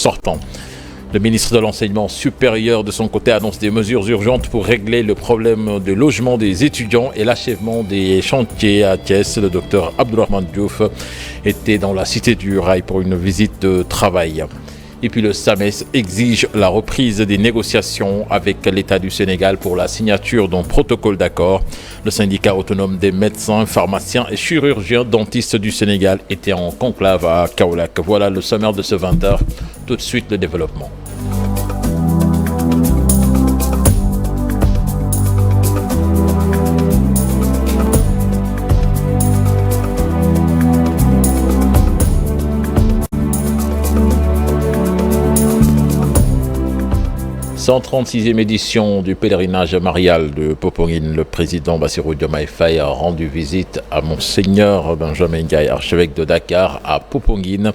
sortant. Le ministre de l'Enseignement supérieur, de son côté, annonce des mesures urgentes pour régler le problème de logement des étudiants et l'achèvement des chantiers à Thiès. Le docteur Abdourahmane Diouf était dans la cité du Rail pour une visite de travail. Et puis le SAMES exige la reprise des négociations avec l'État du Sénégal pour la signature d'un protocole d'accord. Le syndicat autonome des médecins, pharmaciens et chirurgiens dentistes du Sénégal était en conclave à Kaolack. Voilà le sommaire de ce 20h. Tout de suite le développement. 136e édition du pèlerinage marial de Popenguine. Le président Bassirou Diomaye Faye a rendu visite à Monseigneur Benjamin Ndiaye, archevêque de Dakar, à Popenguine.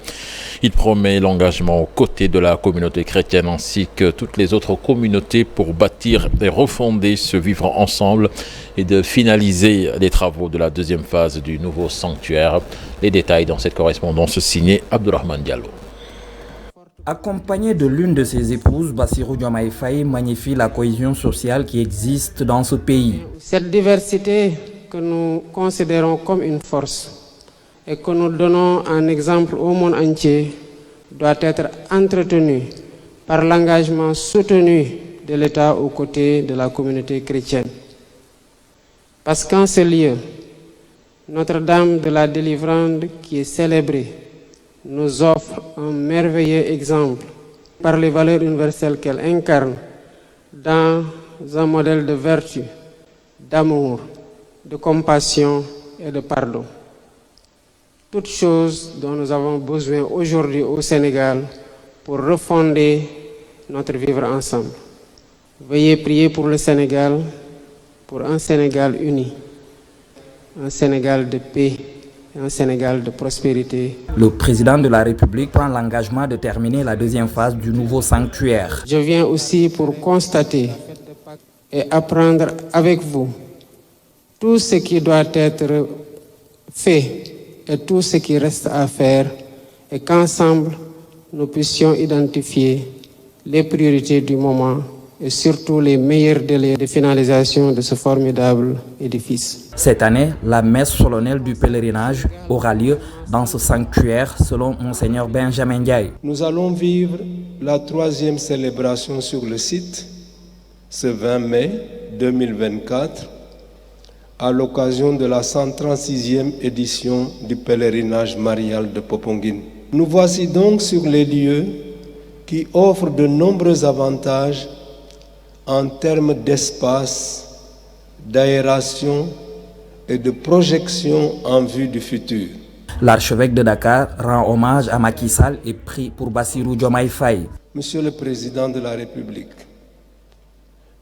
Il promet l'engagement aux côtés de la communauté chrétienne ainsi que toutes les autres communautés pour bâtir et refonder ce vivre ensemble et de finaliser les travaux de la deuxième phase du nouveau sanctuaire. Les détails dans cette correspondance signée Abdourahmane Diallo. Accompagné de l'une de ses épouses, Bassirou Diomaye Faye magnifie la cohésion sociale qui existe dans ce pays. Cette diversité que nous considérons comme une force et que nous donnons en exemple au monde entier doit être entretenue par l'engagement soutenu de l'État aux côtés de la communauté chrétienne. Parce qu'en ce lieu, Notre-Dame de la Délivrance qui est célébrée nous offre un merveilleux exemple par les valeurs universelles qu'elle incarne dans un modèle de vertu, d'amour, de compassion et de pardon. Toutes choses dont nous avons besoin aujourd'hui au Sénégal pour refonder notre vivre ensemble. Veuillez prier pour le Sénégal, pour un Sénégal uni, un Sénégal de paix, un Sénégal de prospérité. Le président de la République prend l'engagement de terminer la deuxième phase du nouveau sanctuaire. Je viens aussi pour constater et apprendre avec vous tout ce qui doit être fait et tout ce qui reste à faire et qu'ensemble nous puissions identifier les priorités du moment et surtout les meilleurs délais de finalisation de ce formidable édifice. Cette année, la messe solennelle du pèlerinage aura lieu dans ce sanctuaire selon Monseigneur Benjamin Ndiaye. Nous allons vivre la 3e célébration sur le site ce 20 mai 2024 à l'occasion de la 136e édition du pèlerinage marial de Popenguine. Nous voici donc sur les lieux qui offrent de nombreux avantages en termes d'espace, d'aération et de projection en vue du futur. L'archevêque de Dakar rend hommage à Macky Sall et prie pour Bassirou Diomaye Faye. Monsieur le Président de la République,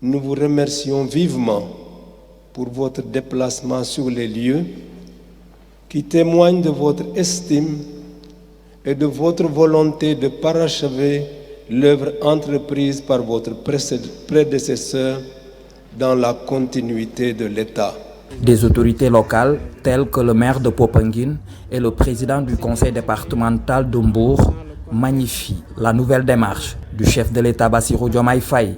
nous vous remercions vivement pour votre déplacement sur les lieux qui témoigne de votre estime et de votre volonté de parachever l'œuvre entreprise par votre prédécesseur dans la continuité de l'État. Des autorités locales, telles que le maire de Popenguine et le président du conseil départemental de Mbour, magnifient la nouvelle démarche du chef de l'État Bassirou Diomaye Faye.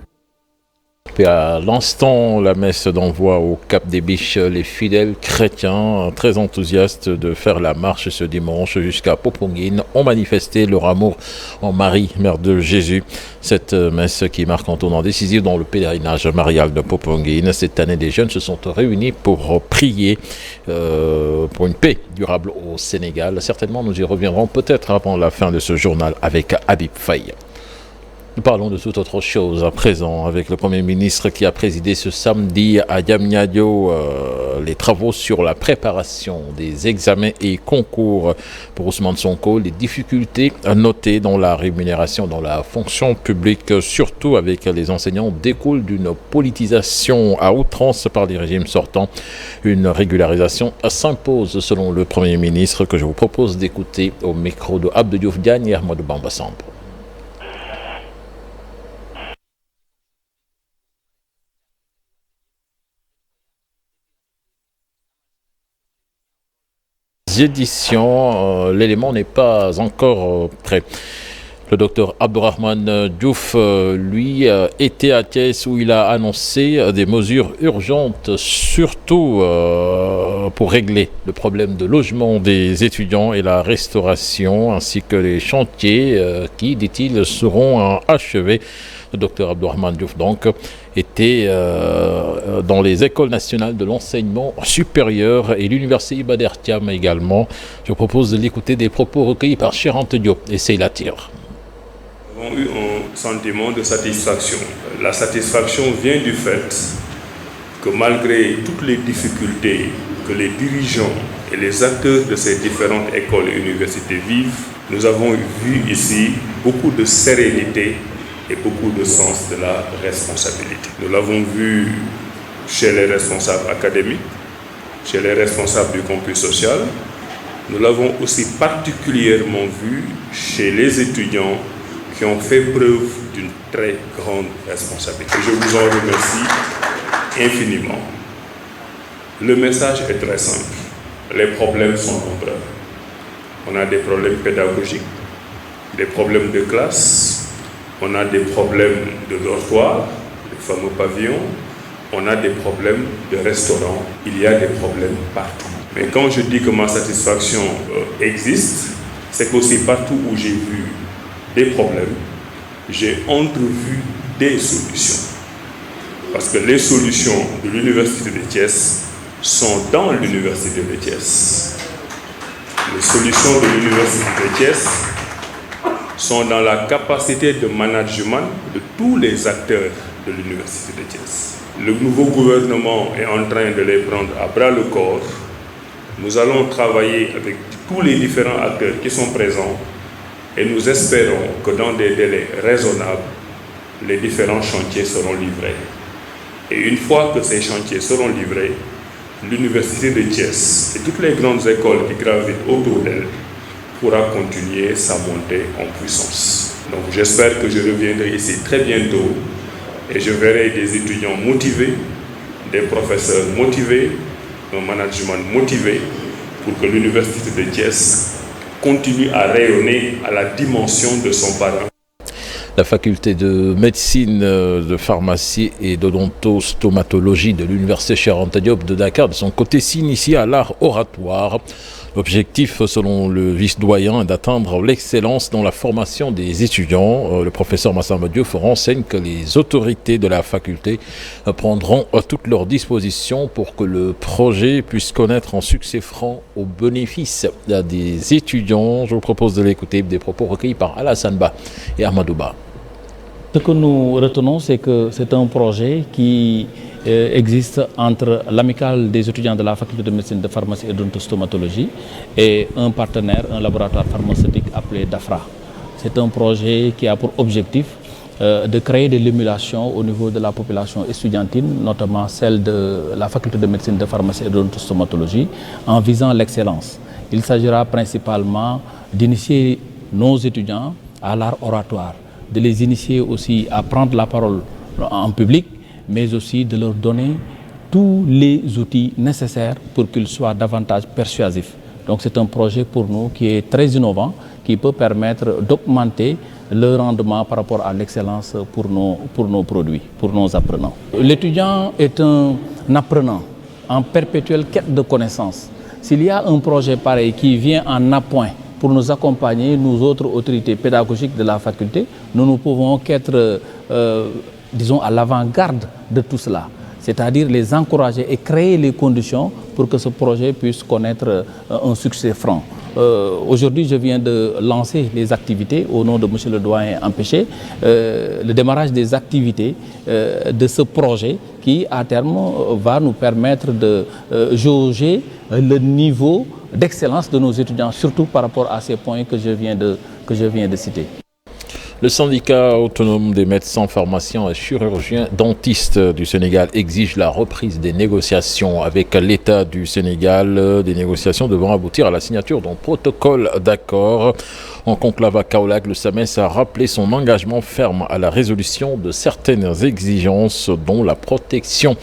Et à l'instant, la messe d'envoi au Cap des Biches, les fidèles chrétiens très enthousiastes de faire la marche ce dimanche jusqu'à Popenguine ont manifesté leur amour en Marie, Mère de Jésus. Cette messe qui marque un tournant décisif dans le pèlerinage marial de Popenguine. Cette année, des jeunes se sont réunis pour prier pour une paix durable au Sénégal. Certainement, nous y reviendrons peut-être avant la fin de ce journal avec Habib Faye. Nous parlons de toute autre chose à présent avec le Premier ministre qui a présidé ce samedi à Diamniadio les travaux sur la préparation des examens et concours pour Ousmane Sonko, les difficultés notées dans la rémunération dans la fonction publique, surtout avec les enseignants, découlent d'une politisation à outrance par les régimes sortants. Une régularisation s'impose selon le Premier ministre que je vous propose d'écouter au micro de Abdou Diouf Diagne et Ahmadou Bamba Samb. Éditions, l'élément n'est pas encore prêt. Le docteur Abdourahmane Diouf, lui, était à Thiès où il a annoncé des mesures urgentes, surtout pour régler le problème de logement des étudiants et la restauration, ainsi que les chantiers qui, dit-il, seront achevés. Le docteur Abdourahmane Diouf, donc, était dans les écoles nationales de l'enseignement supérieur et l'université Iba Der Thiam également. Je vous propose de l'écouter des propos recueillis par Cheikh Anta Diop et Seyla Tir. Nous avons eu un sentiment de satisfaction. La satisfaction vient du fait que malgré toutes les difficultés que les dirigeants et les acteurs de ces différentes écoles et universités vivent, nous avons vu ici beaucoup de sérénité et beaucoup de sens de la responsabilité. Nous l'avons vu chez les responsables académiques, chez les responsables du campus social. Nous l'avons aussi particulièrement vu chez les étudiants qui ont fait preuve d'une très grande responsabilité. Je vous en remercie infiniment. Le message est très simple. Les problèmes sont nombreux. On a des problèmes pédagogiques, des problèmes de classe, on a des problèmes de dortoir, les fameux pavillons, on a des problèmes de restaurants, il y a des problèmes partout. Mais quand je dis que ma satisfaction existe, c'est qu'aussi partout où j'ai vu des problèmes, j'ai entrevu des solutions. Parce que les solutions de l'Université de Thiès sont dans l'Université de Thiès. Les solutions de l'Université de Thiès sont dans la capacité de management de tous les acteurs de l'Université de Thiès. Le nouveau gouvernement est en train de les prendre à bras le corps. Nous allons travailler avec tous les différents acteurs qui sont présents et nous espérons que dans des délais raisonnables, les différents chantiers seront livrés. Et une fois que ces chantiers seront livrés, l'Université de Thiès et toutes les grandes écoles qui gravitent autour d'elle pourra continuer sa montée en puissance. Donc j'espère que je reviendrai ici très bientôt et je verrai des étudiants motivés, des professeurs motivés, un management motivé pour que l'Université de Thiès continue à rayonner à la dimension de son parent. La faculté de médecine, de pharmacie et d'odontostomatologie de l'université Cheikh Anta Diop de Dakar, de son côté, s'initie à l'art oratoire. L'objectif, selon le vice-doyen, est d'atteindre l'excellence dans la formation des étudiants. Le professeur Massamba Diouf renseigne que les autorités de la faculté prendront toutes leurs dispositions pour que le projet puisse connaître un succès franc au bénéfice des étudiants. Je vous propose de l'écouter, des propos recueillis par Alassane Ba et Ahmadouba. Ce que nous retenons, c'est que c'est un projet qui existe entre l'amicale des étudiants de la faculté de médecine, de pharmacie et d'odontostomatologie et un partenaire, un laboratoire pharmaceutique appelé DAFRA. C'est un projet qui a pour objectif de créer de l'émulation au niveau de la population estudiantine, notamment celle de la faculté de médecine, de pharmacie et d'odontostomatologie, en visant l'excellence. Il s'agira principalement d'initier nos étudiants à l'art oratoire, de les initier aussi à prendre la parole en public, mais aussi de leur donner tous les outils nécessaires pour qu'ils soient davantage persuasifs. Donc c'est un projet pour nous qui est très innovant, qui peut permettre d'augmenter le rendement par rapport à l'excellence pour nos produits, pour nos apprenants. L'étudiant est un apprenant en perpétuelle quête de connaissances. S'il y a un projet pareil qui vient en appoint pour nous accompagner, nous autres autorités pédagogiques de la faculté, nous ne pouvons qu'être, disons, à l'avant-garde de tout cela. C'est-à-dire les encourager et créer les conditions pour que ce projet puisse connaître un succès franc. Aujourd'hui, je viens de lancer les activités au nom de M. le doyen Empêché, le démarrage des activités de ce projet qui, à terme, va nous permettre de jauger le niveau d'excellence de nos étudiants, surtout par rapport à ces points que je viens de citer. Le syndicat autonome des médecins, pharmaciens et chirurgiens dentistes du Sénégal exige la reprise des négociations avec l'État du Sénégal, des négociations devant aboutir à la signature d'un protocole d'accord. En conclave à Kaolack, le SAMES a rappelé son engagement ferme à la résolution de certaines exigences, dont la protection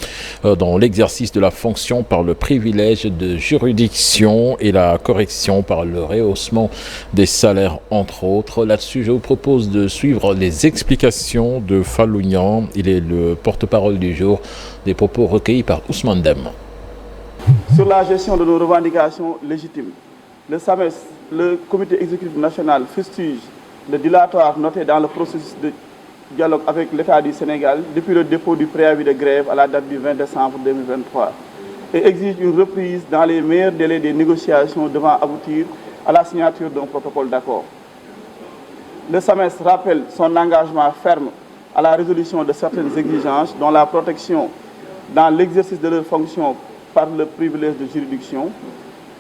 dans l'exercice de la fonction par le privilège de juridiction et la correction par le rehaussement des salaires, entre autres. Là-dessus, je vous propose de suivre les explications de Fallounian. Il est le porte-parole du jour, des propos recueillis par Ousmane Dem. Sur la gestion de nos revendications légitimes, le SAMES, le comité exécutif national, fustige le dilatoire noté dans le processus de dialogue avec l'État du Sénégal depuis le dépôt du préavis de grève à la date du 20 décembre 2023 et exige une reprise dans les meilleurs délais des négociations devant aboutir à la signature d'un protocole d'accord. Le SAMES rappelle son engagement ferme à la résolution de certaines exigences, dont la protection dans l'exercice de leurs fonctions par le privilège de juridiction,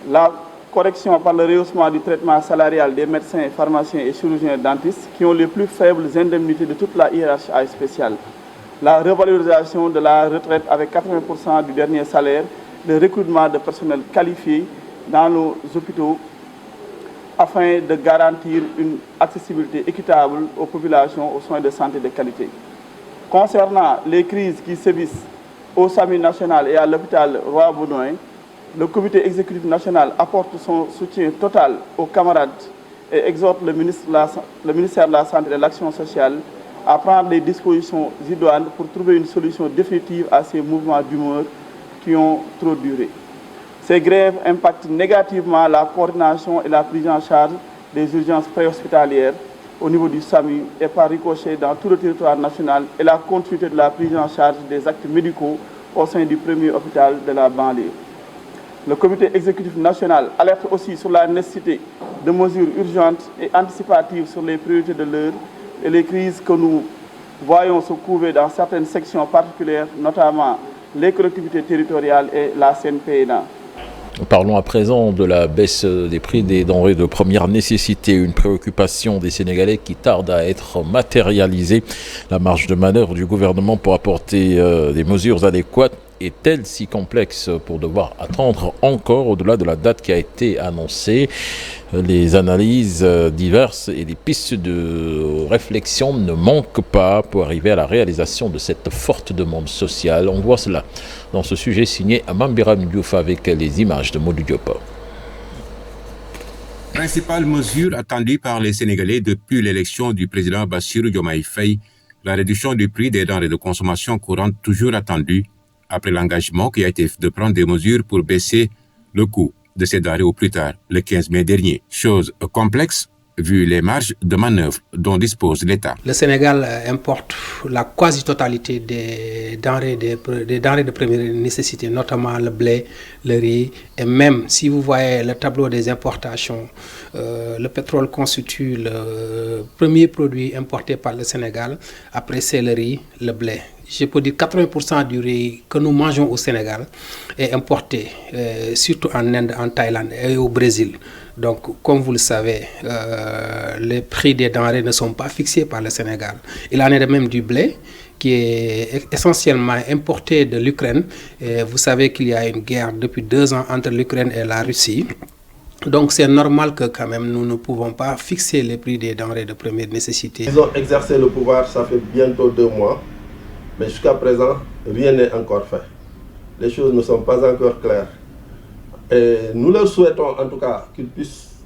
la correction par le rehaussement du traitement salarial des médecins, pharmaciens et chirurgiens dentistes qui ont les plus faibles indemnités de toute la hiérarchie spéciale, la revalorisation de la retraite avec 80% du dernier salaire, le recrutement de personnel qualifié dans nos hôpitaux afin de garantir une accessibilité équitable aux populations aux soins de santé de qualité. Concernant les crises qui sévissent au SAMU national et à l'hôpital Roi-Baudouin, le comité exécutif national apporte son soutien total aux camarades et exhorte le ministère de la Santé et de l'Action sociale à prendre les dispositions idoines pour trouver une solution définitive à ces mouvements d'humeur qui ont trop duré. Ces grèves impactent négativement la coordination et la prise en charge des urgences préhospitalières au niveau du SAMU et par ricochet dans tout le territoire national et la continuité de la prise en charge des actes médicaux au sein du premier hôpital de la banlieue. Le comité exécutif national alerte aussi sur la nécessité de mesures urgentes et anticipatives sur les priorités de l'heure et les crises que nous voyons se couver dans certaines sections particulières, notamment les collectivités territoriales et la CNPNA. Parlons à présent de la baisse des prix des denrées de première nécessité, une préoccupation des Sénégalais qui tarde à être matérialisée. La marge de manœuvre du gouvernement pour apporter des mesures adéquates est-elle si complexe pour devoir attendre encore au-delà de la date qui a été annoncée? Les analyses diverses et les pistes de réflexion ne manquent pas pour arriver à la réalisation de cette forte demande sociale. On voit cela dans ce sujet signé Amambiram Diouf avec les images de Modou Diop. Principale mesure attendue par les Sénégalais depuis l'élection du président Bassirou Diomaye Faye, la réduction du prix des denrées de consommation courante toujours attendue, après l'engagement qui a été de prendre des mesures pour baisser le coût de ces denrées au plus tard, le 15 mai dernier. Chose complexe, vu les marges de manœuvre dont dispose l'État. Le Sénégal importe la quasi-totalité des denrées de première nécessité, notamment le blé, le riz, et même si vous voyez le tableau des importations, le pétrole constitue le premier produit importé par le Sénégal, après c'est le riz, le blé. Je peux dire 80% du riz que nous mangeons au Sénégal est importé, surtout en Inde, en Thaïlande et au Brésil. Donc, comme vous le savez, les prix des denrées ne sont pas fixés par le Sénégal. Il en est de même du blé, qui est essentiellement importé de l'Ukraine. Et vous savez qu'il y a une guerre depuis 2 ans entre l'Ukraine et la Russie. Donc, c'est normal que quand même nous ne pouvons pas fixer les prix des denrées de première nécessité. Ils ont exercé le pouvoir, ça fait bientôt 2 mois. Mais jusqu'à présent, rien n'est encore fait. Les choses ne sont pas encore claires. Et nous leur souhaitons en tout cas qu'ils puissent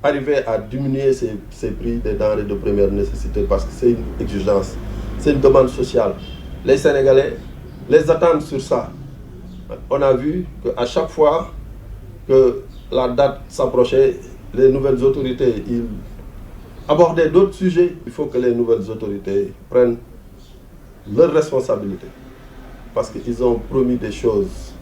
arriver à diminuer ces prix des denrées de première nécessité parce que c'est une exigence, c'est une demande sociale. Les Sénégalais les attendent sur ça. On a vu qu'à chaque fois que la date s'approchait, les nouvelles autorités ils abordaient d'autres sujets. Il faut que les nouvelles autorités prennent leurs responsabilités parce qu'ils ont promis des choses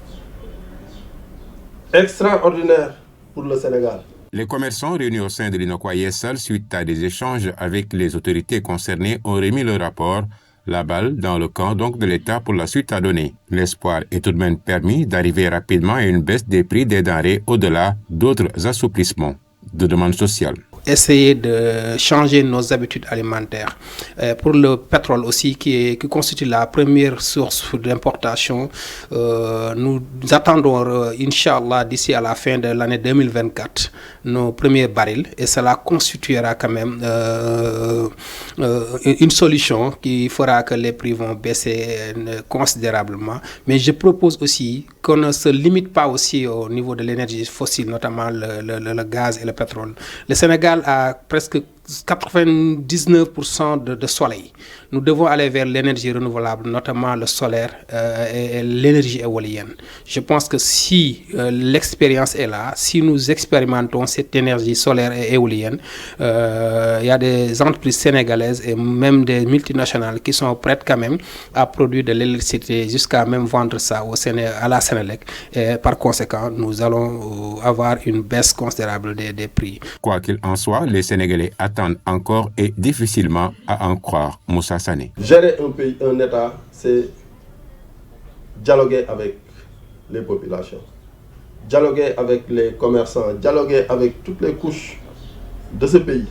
extraordinaires pour le Sénégal. Les commerçants réunis au sein de l'Unocois Yessal suite à des échanges avec les autorités concernées ont remis le rapport, la balle dans le camp donc de l'État pour la suite à donner. L'espoir est tout de même permis d'arriver rapidement à une baisse des prix des denrées au-delà d'autres assouplissements de demande sociale. essayer de changer nos habitudes alimentaires. Pour le pétrole aussi, qui constitue la première source d'importation, nous attendons, Inch'Allah, d'ici à la fin de l'année 2024, nos premiers barils, et cela constituera quand même une solution qui fera que les prix vont baisser considérablement. Mais je propose aussi qu'on ne se limite pas aussi au niveau de l'énergie fossile, notamment le gaz et le pétrole. Le Sénégal a presque 99% de soleil. Nous devons aller vers l'énergie renouvelable, notamment le solaire et l'énergie éolienne. Je pense que si l'expérience est là, si nous expérimentons cette énergie solaire et éolienne, il y a des entreprises sénégalaises et même des multinationales qui sont prêtes quand même à produire de l'électricité jusqu'à même vendre ça à la Sénélec. Et par conséquent, nous allons avoir une baisse considérable des prix. Quoi qu'il en soit, les Sénégalais attendent encore et difficilement à en croire. Moussa Sané. Gérer un pays, un État, c'est dialoguer avec les populations, dialoguer avec les commerçants, dialoguer avec toutes les couches de ce pays.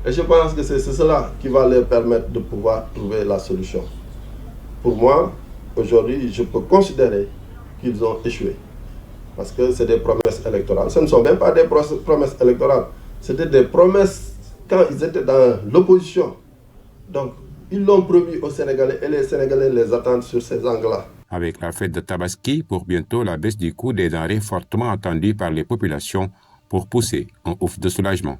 Et je pense que c'est cela qui va leur permettre de pouvoir trouver la solution. Pour moi, aujourd'hui, je peux considérer qu'ils ont échoué. Parce que c'est des promesses électorales. Ce ne sont même pas des promesses électorales. C'était des promesses quand ils étaient dans l'opposition. Donc, ils l'ont promis aux Sénégalais et les Sénégalais les attendent sur ces angles-là. Avec la fête de Tabaski, pour bientôt la baisse du coût des denrées fortement attendue par les populations pour pousser un ouf de soulagement.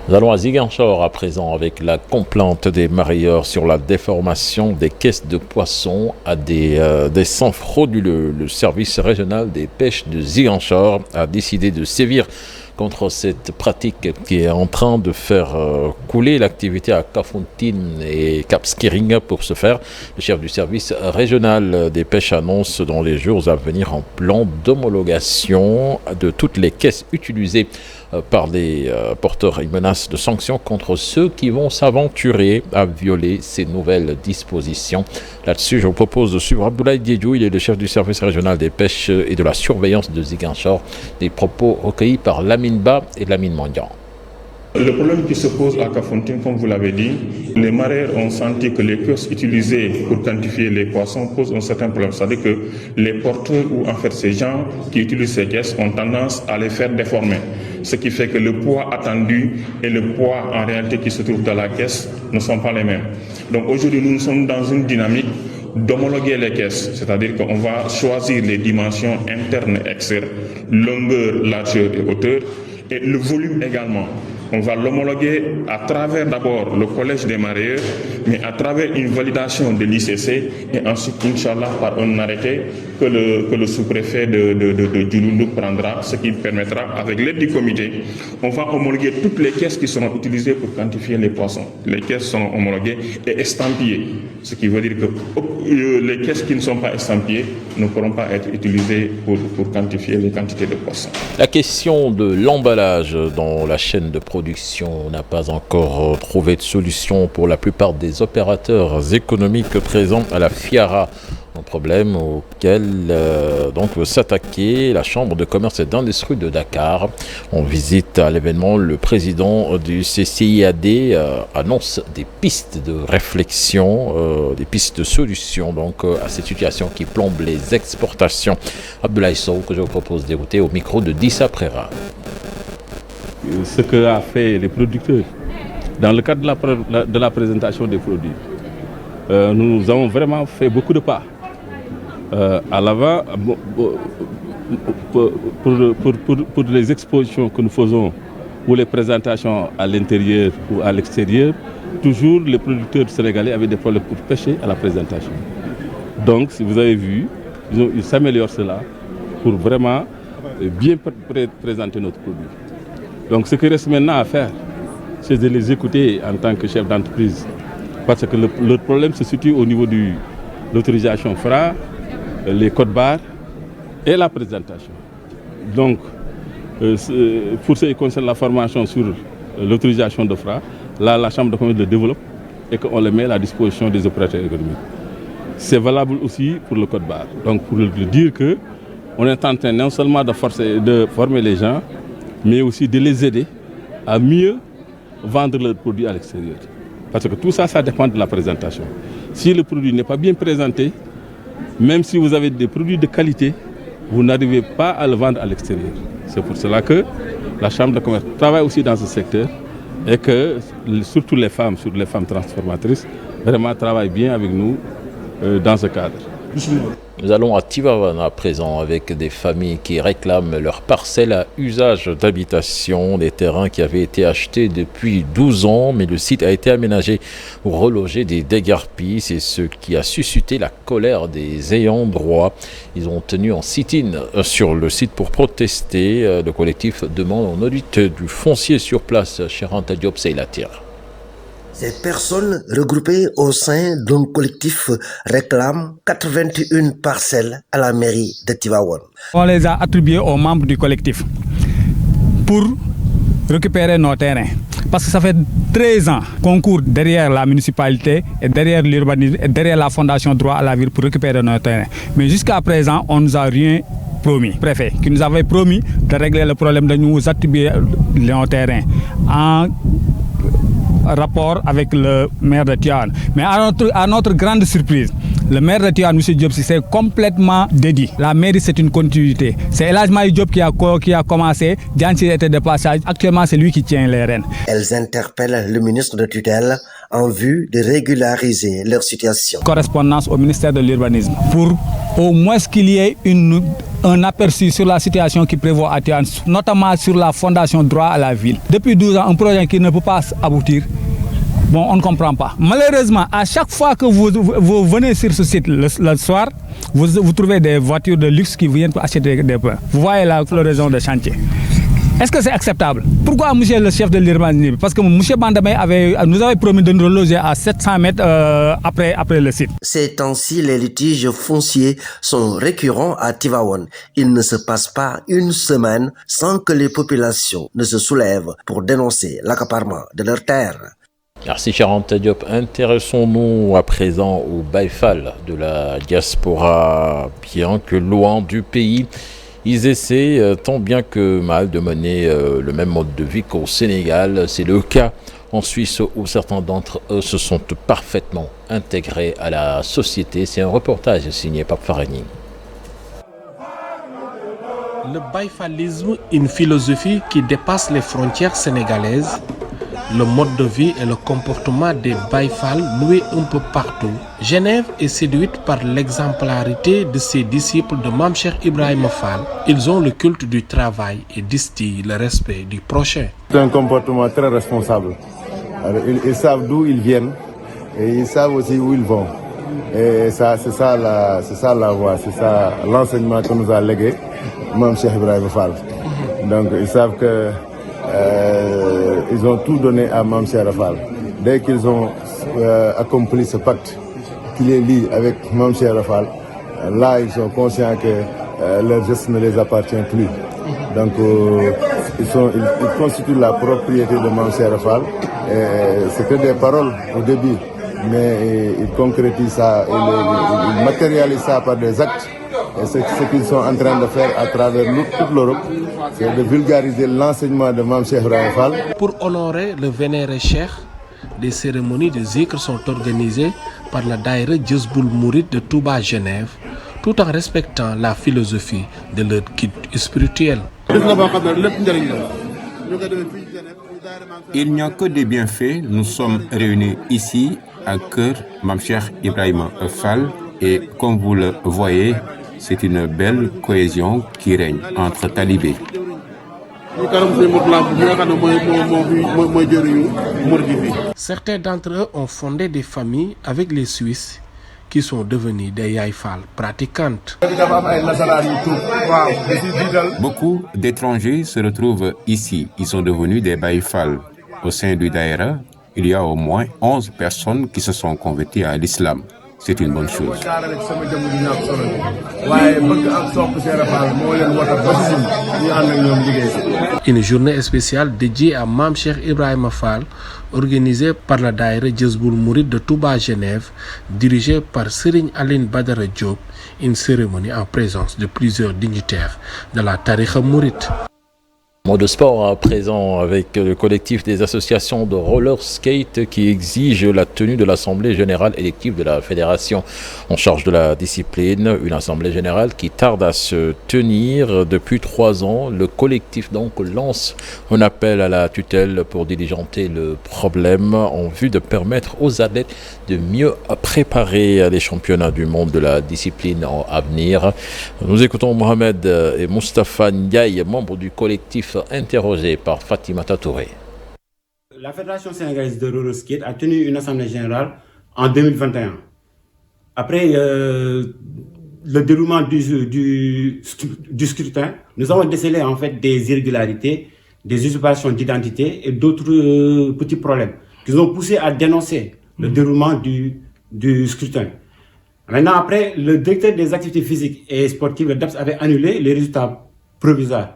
Nous allons à Ziguinchor à présent avec la complainte des marailleurs sur la déformation des caisses de poissons à des sangs frauduleux. Le service régional des pêches de Ziguinchor a décidé de sévir contre cette pratique qui est en train de faire couler l'activité à Kafountine et Cap Skirring. Pour ce faire, le chef du service régional des pêches annonce dans les jours à venir un plan d'homologation de toutes les caisses utilisées par les porteurs. Il menace de sanctions contre ceux qui vont s'aventurer à violer ces nouvelles dispositions. Là-dessus, je vous propose de suivre Abdoulaye Diédhiou. Il est le chef du service régional des pêches et de la surveillance de Ziguinchor. Des propos recueillis par Lamine Ba et Lamine Mandian. Le problème qui se pose à Kafountine, comme vous l'avez dit, les mareyeurs ont senti que les caisses utilisées pour quantifier les poissons posent un certain problème. C'est-à-dire que les porteurs ou en fait ces gens qui utilisent ces caisses ont tendance à les faire déformer. Ce qui fait que le poids attendu et le poids en réalité qui se trouve dans la caisse ne sont pas les mêmes. Donc aujourd'hui, nous sommes dans une dynamique d'homologuer les caisses, c'est-à-dire qu'on va choisir les dimensions internes et externes, longueur, largeur et hauteur, et le volume également. On va l'homologuer à travers d'abord le collège des mareyeurs, mais à travers une validation de l'ICC et ensuite, Inch'Allah, par un arrêté que le sous-préfet de Djouloulou prendra, ce qui permettra, avec l'aide du comité, on va homologuer toutes les caisses qui seront utilisées pour quantifier les poissons. Les caisses seront homologuées et estampillées, ce qui veut dire que les caisses qui ne sont pas estampillées ne pourront pas être utilisées pour quantifier les quantités de poissons. La question de l'emballage dans la chaîne de production n'a pas encore trouvé de solution pour la plupart des opérateurs économiques présents à la FIARA. Un problème auquel veut s'attaquer la Chambre de commerce et d'industrie de Dakar. En visite à l'événement, le président du CCIAD annonce des pistes de réflexion, des pistes de solution à cette situation qui plombe les exportations. Abdoulaye Sow, que je vous propose d'écouter au micro de Dissa Prera. Ce que a fait les producteurs dans le cadre de la présentation des produits, nous avons vraiment fait beaucoup de pas à l'avant pour les expositions que nous faisons ou les présentations à l'intérieur ou à l'extérieur. Toujours les producteurs sénégalais avaient des problèmes pour pêcher à la présentation. Donc, si vous avez vu, ils s'améliorent cela pour vraiment bien présenter notre produit. Donc ce qui reste maintenant à faire, c'est de les écouter en tant que chef d'entreprise. Parce que le problème se situe au niveau de l'autorisation FRA, les codes barres et la présentation. Donc, pour ce qui concerne la formation sur l'autorisation de FRA, là, la Chambre de commerce le développe et qu'on le met à la disposition des opérateurs économiques. C'est valable aussi pour le code barre. Donc, pour dire qu'on est en train non seulement de former les gens, mais aussi de les aider à mieux vendre leurs produits à l'extérieur. Parce que tout ça, ça dépend de la présentation. Si le produit n'est pas bien présenté, même si vous avez des produits de qualité, vous n'arrivez pas à le vendre à l'extérieur. C'est pour cela que la Chambre de commerce travaille aussi dans ce secteur et que surtout les femmes transformatrices, vraiment travaillent bien avec nous dans ce cadre. Nous allons à Tivaouane à présent avec des familles qui réclament leurs parcelles à usage d'habitation, des terrains qui avaient été achetés depuis 12 ans, mais le site a été aménagé pour reloger des déguerpis. C'est ce qui a suscité la colère des ayants droit. Ils ont tenu en sit-in sur le site pour protester. Le collectif demande un audit du foncier sur place. Cheranta Diop, c'est la terre. Ces personnes regroupées au sein d'un collectif réclament 81 parcelles à la mairie de Tivaouane. On les a attribuées aux membres du collectif pour récupérer nos terrains. Parce que ça fait 13 ans qu'on court derrière la municipalité et derrière l'urbanisme et derrière la fondation droit à la ville pour récupérer nos terrains. Mais jusqu'à présent, on ne nous a rien promis. Préfet qui nous avait promis de régler le problème de nous attribuer nos terrains en rapport avec le maire de Tivaouane. Mais à notre grande surprise, le maire de Tivaouane, M. Diop, s'est complètement dédié. La mairie, c'est une continuité. C'est El Hadj Malick Diop qui a commencé. Dianchi était de passage. Actuellement, c'est lui qui tient les rênes. Elles interpellent le ministre de tutelle en vue de régulariser leur situation. Correspondance au ministère de l'Urbanisme pour au moins qu'il y ait un aperçu sur la situation qui prévaut à Tivaouane, notamment sur la fondation droit à la ville. Depuis 12 ans, un projet qui ne peut pas aboutir. Bon, on ne comprend pas. Malheureusement, à chaque fois que vous venez sur ce site le soir, vous trouvez des voitures de luxe qui viennent pour acheter des pains. Vous voyez la floraison de chantier. Est-ce que c'est acceptable? Pourquoi monsieur le chef de l'urbanisme? Parce que monsieur Bandamé nous avait promis de nous reloger à 700 mètres après le site. Ces temps-ci, les litiges fonciers sont récurrents à Tivaouane. Il ne se passe pas une semaine sans que les populations ne se soulèvent pour dénoncer l'accaparement de leurs terres. Merci Cheranta Diop. Intéressons-nous à présent au Baïfal de la diaspora. Bien que loin du pays, ils essaient tant bien que mal de mener le même mode de vie qu'au Sénégal. C'est le cas en Suisse où certains d'entre eux se sont parfaitement intégrés à la société. C'est un reportage signé Pape Farani. Le baïfalisme, une philosophie qui dépasse les frontières sénégalaises. Le mode de vie et le comportement des Baïfal loués un peu partout. Genève est séduite par l'exemplarité de ses disciples de Mame Cheikh Ibrahima Fall. Ils ont le culte du travail et distillent le respect du prochain. C'est un comportement très responsable. Alors, ils savent d'où ils viennent et ils savent aussi où ils vont. Et ça, c'est ça la voie, c'est ça l'enseignement que nous a légué Mame Cheikh Ibrahima Fall. Donc ils savent que ils ont tout donné à Mame Cheikh Fall. Dès qu'ils ont accompli ce pacte qui les lie avec Mame Cheikh Fall, là ils sont conscients que leur geste ne les appartient plus. Donc ils constituent la propriété de Mame Cheikh Fall. C'est que des paroles au début, mais ils concrétisent ça, ils matérialisent ça par des actes. Et c'est ce qu'ils sont en train de faire à travers toute l'Europe, c'est de vulgariser l'enseignement de Mame Cheikh Ibrahima Fall. Pour honorer le vénéré Cheikh, des cérémonies de zikr sont organisées par la Daïra Djezboul Mouride de Touba Genève, tout en respectant la philosophie de leur guide spirituel. Il n'y a que des bienfaits. Nous sommes réunis ici à cœur Mame Cheikh Ibrahima Fall et comme vous le voyez, c'est une belle cohésion qui règne entre talibés. Certains d'entre eux ont fondé des familles avec les Suisses qui sont devenus des Yaïfal pratiquantes. Beaucoup d'étrangers se retrouvent ici. Ils sont devenus des Baïfal. Au sein du Daïra, il y a au moins 11 personnes qui se sont converties à l'islam. C'est une bonne chose. Une journée spéciale dédiée à Mame Cheikh Ibrahima Fall, organisée par la Daïra Djezboul Mouride de Touba Genève, dirigée par Serigne Aline Badara Diop, une cérémonie en présence de plusieurs dignitaires de la Tariqa Mouride. Mot de sport à présent avec le collectif des associations de roller skate qui exige la tenue de l'Assemblée générale élective de la Fédération en charge de la discipline. Une Assemblée générale qui tarde à se tenir depuis 3 ans. Le collectif donc lance un appel à la tutelle pour diligenter le problème en vue de permettre aux athlètes de mieux préparer les championnats du monde de la discipline à venir. Nous écoutons Mohamed et Moustapha Ndiaye, membres du collectif interrogé par Fatimata Touré. La Fédération sénégalaise de roller skate a tenu une assemblée générale en 2021. Après le déroulement du scrutin, nous avons décelé en fait des irrégularités, des usurpations d'identité et d'autres petits problèmes qui nous ont poussé à dénoncer le déroulement du scrutin. Maintenant, après, le directeur des activités physiques et sportives, le DAPS, avait annulé les résultats provisoires.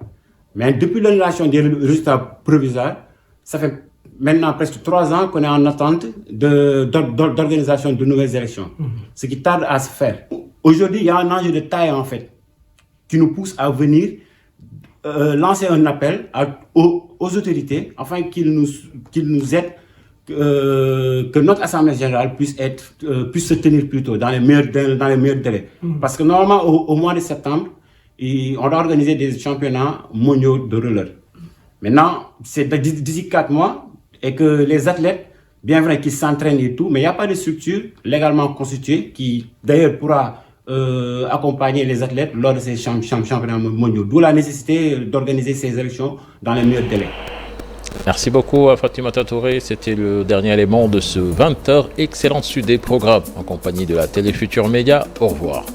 Mais depuis l'annulation des résultats provisoires, ça fait maintenant presque 3 ans qu'on est en attente d'organisation de nouvelles élections, ce qui tarde à se faire. Aujourd'hui, il y a un enjeu de taille en fait, qui nous pousse à venir lancer un appel aux autorités afin qu'ils nous aident, que notre Assemblée générale puisse se tenir plus tôt, dans les meilleurs délais. Parce que normalement, au mois de septembre, on doit organiser des championnats mondiaux de roller. Maintenant, c'est d'ici 4 mois et que les athlètes, bien vrai qu'ils s'entraînent et tout, mais il n'y a pas de structure légalement constituée qui, d'ailleurs, pourra accompagner les athlètes lors de ces championnats mondiaux. D'où la nécessité d'organiser ces élections dans les meilleurs délais. Merci beaucoup à Fatimata Touré. C'était le dernier élément de ce 20h. Excellente suite des programmes en compagnie de la Télé Futur Média. Au revoir.